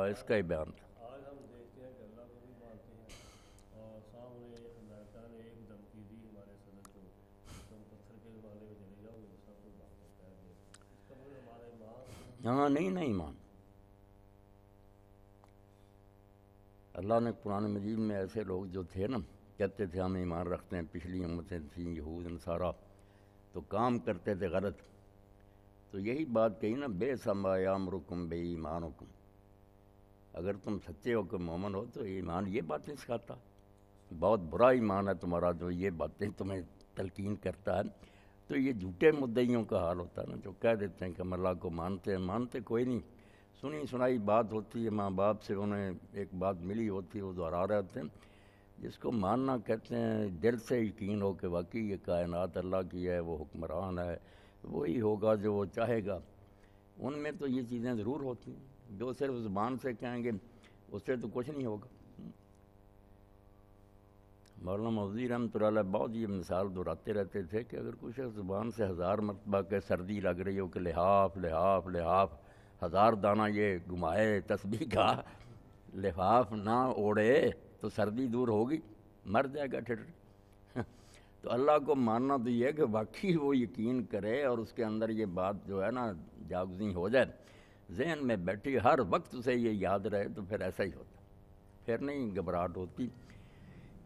اس کا ہی بیان تھا۔ آج ہم دیکھتے ہیں کہ اللہ کو بھی مانتے ہیں اور سامنے امریکہ نے ایک دھمکی دی ہمارے صدر کو کہ تم پتھر کے زمانے میں چلے جاؤ گے، سب کچھ واپس کر دیں، اس کا مطلب ہمارا ایمان ہاں نہیں ایمان، اللہ نے قرآن مجید میں ایسے لوگ جو تھے نا کہتے تھے ہم ایمان رکھتے ہیں، پچھلی امتیں تھیں یہود نصارہ، تو کام کرتے تھے غلط، تو یہی بات کہی نا بے سما یامرکم بے ایمانکم، اگر تم سچے ہو کہ مومن ہو تو ایمان یہ باتیں سکھاتا، بہت برا ایمان ہے تمہارا جو یہ باتیں تمہیں تلقین کرتا ہے۔ تو یہ جھوٹے مدعیوں کا حال ہوتا ہے نا، جو کہہ دیتے ہیں کہ ہم اللہ کو مانتے ہیں، مانتے کوئی نہیں، سنی سنائی بات ہوتی ہے، ماں باپ سے انہیں ایک بات ملی ہوتی ہے وہ دہرا رہے ہوتے ہیں، جس کو ماننا کہتے ہیں دل سے یقین ہو کہ واقعی یہ کائنات اللہ کی ہے، وہ حکمران ہے، وہی ہوگا جو وہ چاہے گا، ان میں تو یہ چیزیں ضرور ہوتی ہیں، جو صرف زبان سے کہیں گے اس سے تو کچھ نہیں ہوگا۔ مولانا مودودی رحمۃ اللہ علیہ بہت یہ مثال دہراتے رہتے تھے کہ اگر کچھ زبان سے 1000 مرتبہ کہ سردی لگ رہی ہو کہ لحاف لحاف لحاف، 1000 دانہ یہ گھمائے تسبیح کا، لحاف نہ اوڑے تو سردی دور ہوگی، مر جائے گا ٹھٹر۔ تو اللہ کو ماننا تو یہ ہے کہ واقعی وہ یقین کرے اور اس کے اندر یہ بات جو ہے نا جاگزیں ہو جائے، ذہن میں بیٹھی ہر وقت اسے یہ یاد رہے، تو پھر ایسا ہی ہوتا، پھر نہیں گھبراہٹ ہوتی۔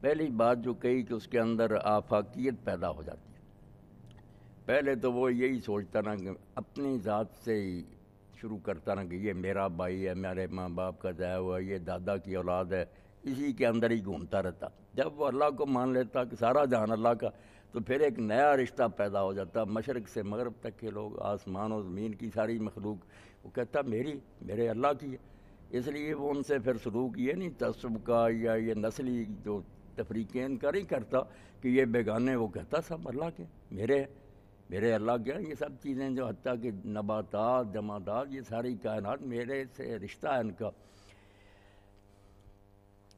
پہلی بات جو کہی کہ اس کے اندر آفاقیت پیدا ہو جاتی ہے، پہلے تو وہ یہی سوچتا نا کہ اپنی ذات سے ہی شروع کرتا نا کہ یہ میرا بھائی ہے، میرے ماں باپ کا ضائع ہوا، یہ دادا کی اولاد ہے، اسی کے اندر ہی گھومتا رہتا۔ جب وہ اللہ کو مان لیتا کہ سارا جہان اللہ کا، تو پھر ایک نیا رشتہ پیدا ہو جاتا، مشرق سے مغرب تک کے لوگ، آسمان و زمین کی ساری مخلوق، وہ کہتا میرے اللہ کی ہے۔ اس لیے وہ ان سے پھر سلوک یہ نہیں تعصب کا یا یہ نسلی جو تفریقین کا نہیں کرتا کہ یہ بیگانے، وہ کہتا سب اللہ کے، میرے اللہ کے، یہ سب چیزیں جو حتیٰ کہ نباتات جمادات یہ ساری کائنات میرے سے رشتہ ہے ان کا۔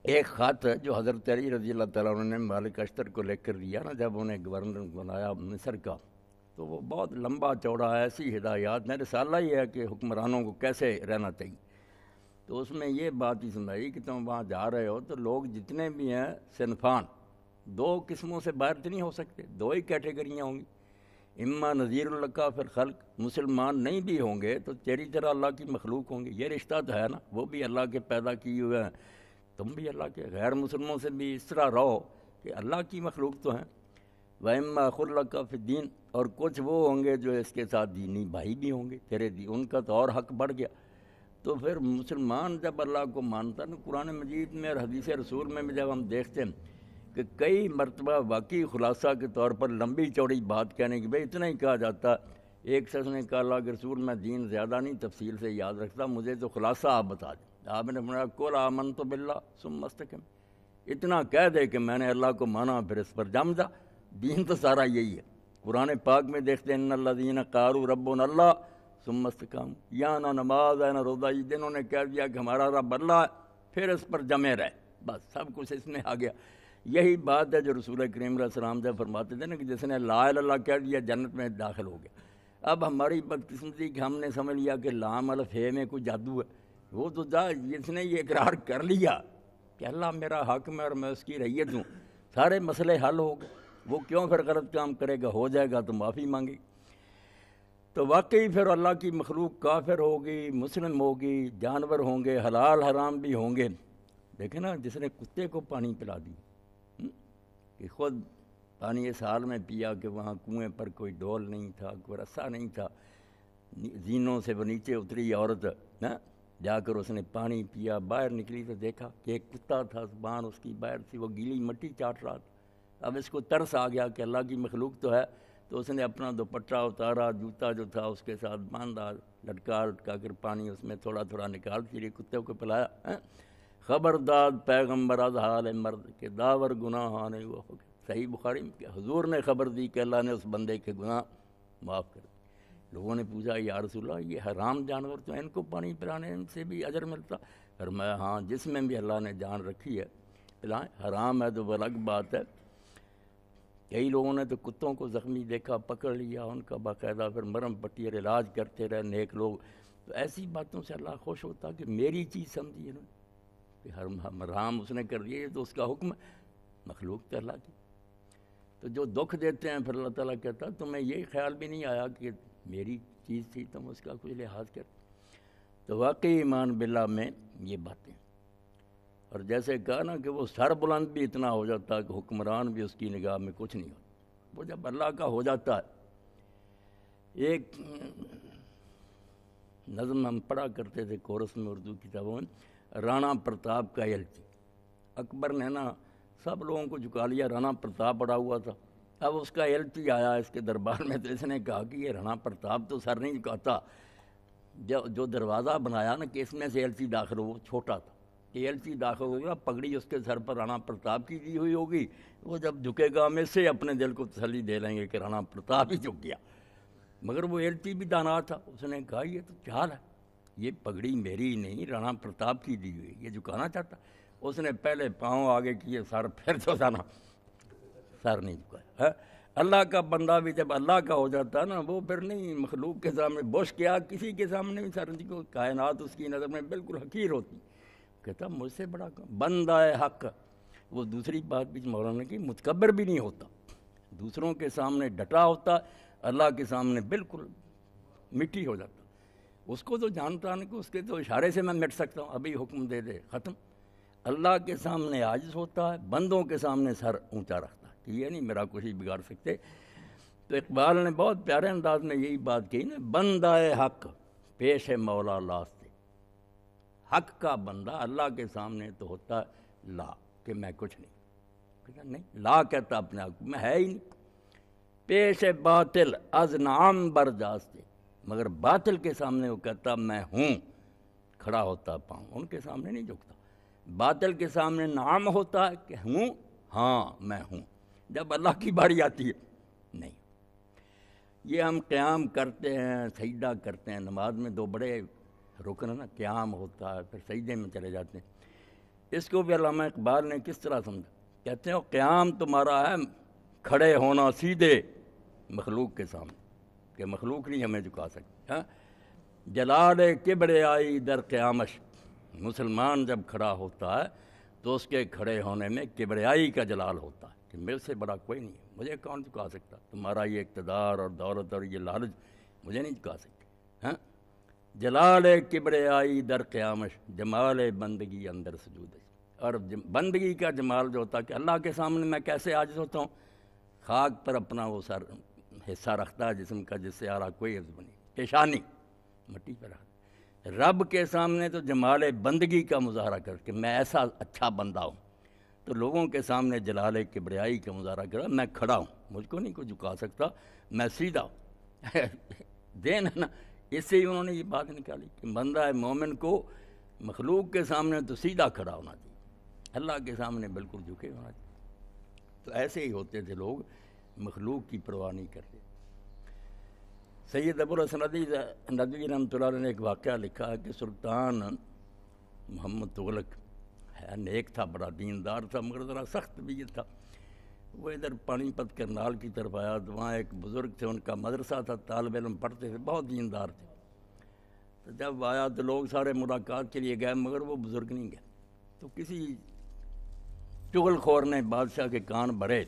ایک خط جو حضرت علی رضی اللہ تعالیٰ عنہ نے مالک اشتر کو لکھ کر دیا نا جب انہیں گورنر بنایا مصر کا، تو وہ بہت لمبا چوڑا ایسی ہدایات، میں رسالہ ہی ہے کہ حکمرانوں کو کیسے رہنا چاہیے، تو اس میں یہ بات ہی سنائی کہ تم وہاں جا رہے ہو تو لوگ جتنے بھی ہیں صنفان، 2 قسموں سے باہر تو نہیں ہو سکتے، 2 ہی کیٹیگریاں ہوں گی، اما نذیر الکا فی الخلق، مسلمان نہیں بھی ہوں گے تو تیری طرح اللہ کی مخلوق ہوں گے، یہ رشتہ تو ہے نا، وہ بھی اللہ کے پیدا کیے ہوئے ہیں، تم بھی اللہ کے، غیر مسلموں سے بھی اس طرح رہو کہ اللہ کی مخلوق تو ہیں، وَإِمَّا خُلَّقَ فِي الدِّينِ، اور کچھ وہ ہوں گے جو اس کے ساتھ دینی بھائی بھی ہوں گے تیرے، ان کا تو اور حق بڑھ گیا۔ تو پھر مسلمان جب اللہ کو مانتا نا، قرآن مجید میں اور حدیث رسول میں بھی جب ہم دیکھتے ہیں کہ کئی مرتبہ واقعی خلاصہ کے طور پر لمبی چوڑی بات کہنے کی بھئی اتنا ہی کہا جاتا، ایک شخص نے کہا اللہ کے رسول میں دین زیادہ نہیں تفصیل سے یاد رکھتا، مجھے تو خلاصہ آپ بتا دیں، آپ نے فرمایا قُلْ آمَنْتُ بِاللَّهِ ثُمَّ اسْتَقِمْ، اتنا کہہ دے کہ میں نے اللہ کو مانا پھر اس پر جم جا، دین تو سارا یہی ہے۔ قرآن پاک میں دیکھتے ہیں ان الذین قالوا ربنا اللہ ثم استقاموا، یا نہ نماز ہے نہ روزہ، یہ جنہوں نے کہہ دیا کہ ہمارا رب اللہ ہے، پھر اس پر جمے رہے، بس سب کچھ اس میں آ گیا۔ یہی بات ہے جو رسول کریم علیہ السلام جب فرماتے تھے نا کہ جس نے لا الہ الا اللہ کہہ دیا جنت میں داخل ہو گیا۔ اب ہماری بدقسمتی کہ ہم نے سمجھ لیا کہ لام الف ہے میں کوئی جادو ہے، وہ تو جس نے یہ اقرار کر لیا کہ اللہ میرا حاکم ہے اور میں اس کی رعیت ہوں، سارے مسئلے حل ہو گئے، وہ کیوں پھر غلط کام کرے گا، ہو جائے گا تو معافی مانگے۔ تو واقعی پھر اللہ کی مخلوق کافر ہوگی، مسلم ہوگی، جانور ہوں گے، حلال حرام بھی ہوں گے۔ دیکھیں نا جس نے کتے کو پانی پلا دی کہ خود پانی اس حال میں پیا کہ وہاں کنویں پر کوئی ڈول نہیں تھا، کوئی رسا نہیں تھا، زینوں سے وہ نیچے اتری عورت جا کر اس نے پانی پیا، باہر نکلی تو دیکھا کہ ایک کتا تھا، زبان اس کی باہر تھی، وہ گیلی مٹی چاٹ رہا تھا۔ اب اس کو ترس آ گیا کہ اللہ کی مخلوق تو ہے، تو اس نے اپنا دوپٹہ اتارا، جوتا جو تھا اس کے ساتھ باندھا، لٹکا کر پانی اس میں تھوڑا تھوڑا نکال کے کتے کو پلایا۔ خبردار پیغمبر از حال مرد کے داور گناہ نہیں وہ ہو گیا، صحیح بخاری میں کہ حضور نے خبر دی کہ اللہ نے اس بندے کے گناہ معاف کر دی۔ لوگوں نے پوچھا یا رسول اللہ یہ حرام جانور تو ان کو پانی پلانے سے بھی اجر ملتا؟ فرمایا ہاں، جس میں بھی اللہ نے جان رکھی ہے پلائیں، حرام ہے تو وہ الگ بات ہے۔ کئی لوگوں نے تو کتوں کو زخمی دیکھا، پکڑ لیا، ان کا باقاعدہ پھر مرہم پٹی اور علاج کرتے رہے نیک لوگ، تو ایسی باتوں سے اللہ خوش ہوتا کہ میری چیز سمجھی انہوں نے کہ حرام اس نے کر دیے تو اس کا حکم مخلوق تو اللہ کی. تو جو دکھ دیتے ہیں پھر اللہ تعالیٰ کہتا تمہیں یہ خیال بھی نہیں آیا کہ میری چیز تھی تم اس کا کچھ لحاظ کر. تو واقعی ایمان باللہ میں یہ باتیں. اور جیسے کہا نا کہ وہ سر بلند بھی اتنا ہو جاتا ہے کہ حکمران بھی اس کی نگاہ میں کچھ نہیں ہوتا. وہ جب اللہ کا ہو جاتا ہے. ایک نظم ہم پڑھا کرتے تھے کورس میں اردو کتابوں میں، رانا پرتاپ کا ایلچی. اکبر نے نا سب لوگوں کو جھکا لیا، رانا پرتاپ پڑا ہوا تھا. اب اس کا ایلچی آیا اس کے دربار میں تو اس نے کہا کہ یہ رانا پرتاپ تو سر نہیں جھکاتا. جو دروازہ بنایا نا کہ اس میں سے ایلچی داخل ہو، وہ چھوٹا تھا کہ ایلچی داخل ہوگا، پگڑی اس کے سر پر رانا پرتاپ کی دی ہوئی ہوگی، وہ جب جھکے گا ہم اس سے اپنے دل کو تسلی دے لیں گے کہ رانا پرتاپ ہی جھک گیا. مگر وہ ایلچی بھی دانا تھا، اس نے کہا یہ تو چال ہے، یہ پگڑی میری نہیں رانا پرتاپ کی دی ہوئی، یہ جھکانا چاہتا. اس نے پہلے پاؤں آگے کیے، سر پھر تو دانا سر نہیں جھکایا. اللہ کا بندہ بھی جب اللہ کا ہو جاتا ہے نا، وہ پھر نہیں مخلوق کے سامنے بوش کیا کسی کے سامنے بھی سر نہیں. کائنات اس کی نظر میں بالکل حقیر ہوتی. کہتا مجھ سے بڑا بندہ حق. وہ دوسری بات بھی مولانا کی، متکبر بھی نہیں ہوتا، دوسروں کے سامنے ڈٹا ہوتا، اللہ کے سامنے بالکل مٹی ہو جاتا. اس کو تو جانتا نہیں کہ اس کے تو اشارے سے میں مٹ سکتا ہوں، ابھی حکم دے دے ختم. اللہ کے سامنے عاجز ہوتا ہے، بندوں کے سامنے سر اونچا رکھتا ہے کہ یہ نہیں میرا کچھ ہی بگاڑ سکتے. تو اقبال نے بہت پیارے انداز میں یہی بات کہی نا، بندہ حق پیش مولا لاستے. حق کا بندہ اللہ کے سامنے تو ہوتا ہے لا، کہ میں کچھ نہیں. کہتا نہیں، لا کہتا اپنے آپ میں ہے ہی نہیں. پیش باطل از نام برجاستے، مگر باطل کے سامنے وہ کہتا میں ہوں، کھڑا ہوتا پاؤں، ان کے سامنے نہیں جھکتا. باطل کے سامنے نام ہوتا ہے کہ ہوں، ہاں میں ہوں. جب اللہ کی باری آتی ہے نہیں. یہ ہم قیام کرتے ہیں، سجدہ کرتے ہیں. نماز میں دو بڑے رکن نا، قیام ہوتا ہے پھر سجدے میں چلے جاتے ہیں. اس کو بھی علامہ اقبال نے کس طرح سمجھا؟ کہتے ہیں قیام تمہارا ہے کھڑے ہونا سیدھے مخلوق کے سامنے، کہ مخلوق نہیں ہمیں جھکا سکتی. جلال کبریائی در قیامش، مسلمان جب کھڑا ہوتا ہے تو اس کے کھڑے ہونے میں کبریائی کا جلال ہوتا ہے کہ میرے سے بڑا کوئی نہیں ہے، مجھے کون جھکا سکتا. تمہارا یہ اقتدار اور دولت اور یہ لالچ مجھے نہیں جھکا سکتے. جلال کبریائی در قیامش، جمال بندگی اندر سجود. اور بندگی کا جمال جو ہوتا ہے کہ اللہ کے سامنے میں کیسے عاجز ہوتا ہوں، خاک پر اپنا وہ سر حصہ رکھتا ہے جسم کا جس سے آرہا کوئی عزم نہیں، پیشانی مٹی پر رکھتا. رب کے سامنے تو جمال بندگی کا مظاہرہ کر کہ میں ایسا اچھا بندہ ہوں. تو لوگوں کے سامنے جلال کبریائی کا مظاہرہ کرا، میں کھڑا ہوں، مجھ کو نہیں کوئی جھکا سکتا، میں سیدھا ہوں. دین ہے نا. اس سے ہی انہوں نے یہ بات نکالی کہ بندہ مومن کو مخلوق کے سامنے تو سیدھا کھڑا ہونا چاہیے، اللہ کے سامنے بالکل جھکے ہونا چاہیے. تو ایسے ہی ہوتے تھے لوگ، مخلوق کی پرواہ نہیں کرتے. سید ابوالحسن ندوی رحمۃ اللہ علیہ نے ایک واقعہ لکھا کہ سلطان محمد تغلق ہے، نیک تھا، بڑا دیندار تھا، مگر ذرا سخت بھی تھا. وہ ادھر پانی پت کرنال کی طرف آیا تو وہاں ایک بزرگ تھے، ان کا مدرسہ تھا، طالب علم پڑھتے تھے، بہت دیندار تھے. تو جب آیا تو لوگ سارے ملاقات کے لیے گئے، مگر وہ بزرگ نہیں گئے. تو کسی چغل خور نے بادشاہ کے کان بھرے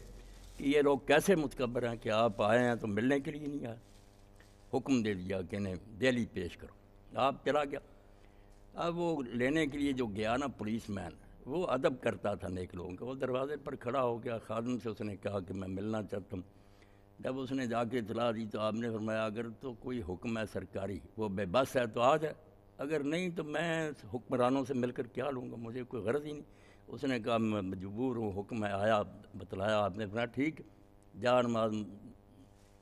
کہ یہ لوگ کیسے متکبر ہیں کہ آپ آئے ہیں تو ملنے کے لیے نہیں آئے. حکم دے دیا کہ انہیں دہلی پیش کرو. آپ چلا گیا. اب وہ لینے کے لیے جو گیا نا پولیس مین، وہ ادب کرتا تھا نیک لوگوں کا، وہ دروازے پر کھڑا ہو گیا. خادم سے اس نے کہا کہ میں ملنا چاہتا ہوں. جب اس نے جا کے اطلاع دی تو آپ نے فرمایا اگر تو کوئی حکم ہے سرکاری، وہ بے بس ہے تو آ جائے، اگر نہیں تو میں حکمرانوں سے مل کر کیا لوں گا، مجھے کوئی غرض ہی نہیں. اس نے کہا میں مجبور ہوں، حکم ہے، آیا بتلایا. آپ نے فرمایا ٹھیک. جان نماز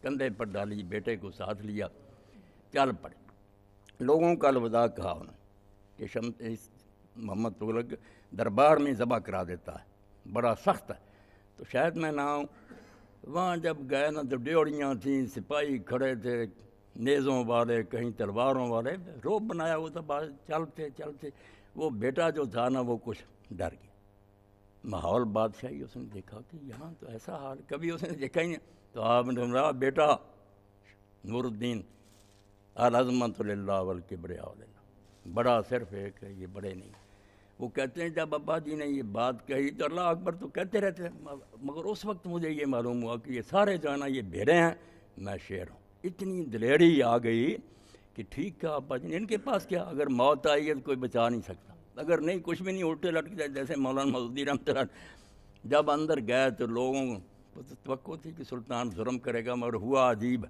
کندھے پر ڈالی، بیٹے کو ساتھ لیا، چل پڑے. لوگوں کا الوداع کہا انہوں نے کہ محمد تغلق دربار میں ذبح کرا دیتا ہے، بڑا سخت ہے، تو شاید میں نہ آؤں. وہاں جب گئے نا تو ڈیوڑیاں تھیں، سپاہی کھڑے تھے، نیزوں والے، کہیں تلواروں والے، روب بنایا ہوا تھا. چلتے چلتے وہ بیٹا جو تھا نا وہ کچھ ڈر گیا. ماحول بادشاہی. اس نے دیکھا کہ یہاں تو ایسا حال کبھی اس نے دیکھا ہی نہیں. تو آپ نے فرمایا بیٹا نور الدین العظمۃ للہ والکبریاء للہ، بڑا صرف ایک ہے، یہ بڑے نہیں۔ وہ کہتے ہیں جب ابا جی نے یہ بات کہی تو اللہ اکبر تو کہتے رہتے ہیں، مگر اس وقت مجھے یہ معلوم ہوا کہ یہ سارے جو ہے نا یہ بھیڑے ہیں، میں شیر ہوں۔ اتنی دلیری آ گئی کہ ٹھیک کہا ابا جی نے، ان کے پاس کیا، اگر موت آئی ہے تو کوئی بچا نہیں سکتا، اگر نہیں کچھ بھی نہیں، الٹے لٹک جائے جیسے مولانا مودودی رحمۃ اللہ۔ جب اندر گئے تو لوگوں کو توقع تھی کہ سلطان ظلم کرے گا، مگر ہوا عجیب،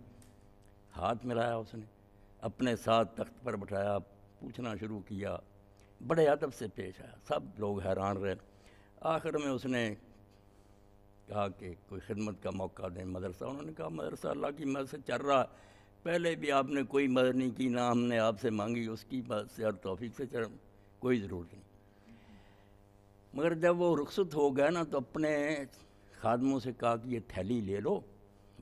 ہاتھ ملایا اس نے، اپنے ساتھ تخت پر بٹھایا، پوچھنا شروع کیا، بڑے ادب سے پیش آیا، سب لوگ حیران رہے۔ آخر میں اس نے کہا کہ کوئی خدمت کا موقع دیں مدرسہ۔ انہوں نے کہا مدرسہ اللہ کی مدد سے چل رہا، پہلے بھی آپ نے کوئی مدد نہیں کی، نہ ہم نے آپ سے مانگی، اس کی مدد سے اور توفیق سے چل، کوئی ضرورت نہیں۔ مگر جب وہ رخصت ہو گئے نا تو اپنے خادموں سے کہا کہ یہ تھیلی لے لو،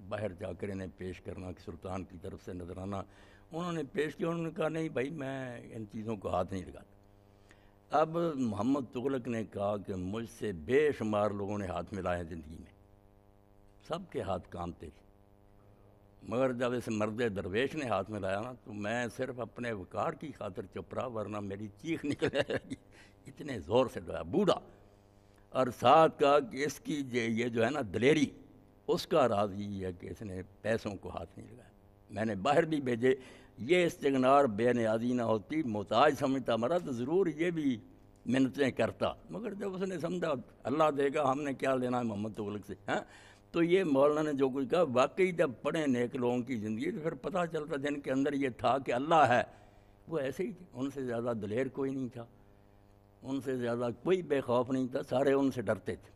باہر جا کر انہیں پیش کرنا کہ سلطان کی طرف سے نذرانہ۔ انہوں نے پیش کیا، انہوں نے کہا نہیں بھائی میں ان چیزوں کو ہاتھ نہیں لگاتا۔ اب محمد تغلق نے کہا کہ مجھ سے بے شمار لوگوں نے ہاتھ ملائے ہیں زندگی میں، سب کے ہاتھ کامتے تھے، مگر جب اس مرد درویش نے ہاتھ ملایا نا تو میں صرف اپنے وقار کی خاطر چپ رہا، ورنہ میری چیخ نکل آئے گی، اتنے زور سے ڈرایا بوڑھا۔ اور ساتھ کہا کہ اس کی یہ جو ہے نا دلیری، اس کا راز یہ ہے کہ اس نے پیسوں کو ہاتھ نہیں لگایا۔ میں نے باہر بھی بھیجے، یہ استغنار بے نیازی نہ ہوتی، محتاج سمجھتا مرا تو ضرور یہ بھی منتیں کرتا، مگر جب اس نے سمجھا اللہ دے گا، ہم نے کیا لینا ہے محمد تغلق سے، ہاں۔ تو یہ مولانا نے جو کچھ کہا، واقعی جب پڑھیں نیک لوگوں کی زندگی تو پھر پتہ چلتا جن کے اندر یہ تھا کہ اللہ ہے، وہ ایسے ہی تھے، ان سے زیادہ دلیر کوئی نہیں تھا، ان سے زیادہ کوئی بے خوف نہیں تھا، سارے ان سے ڈرتے تھے۔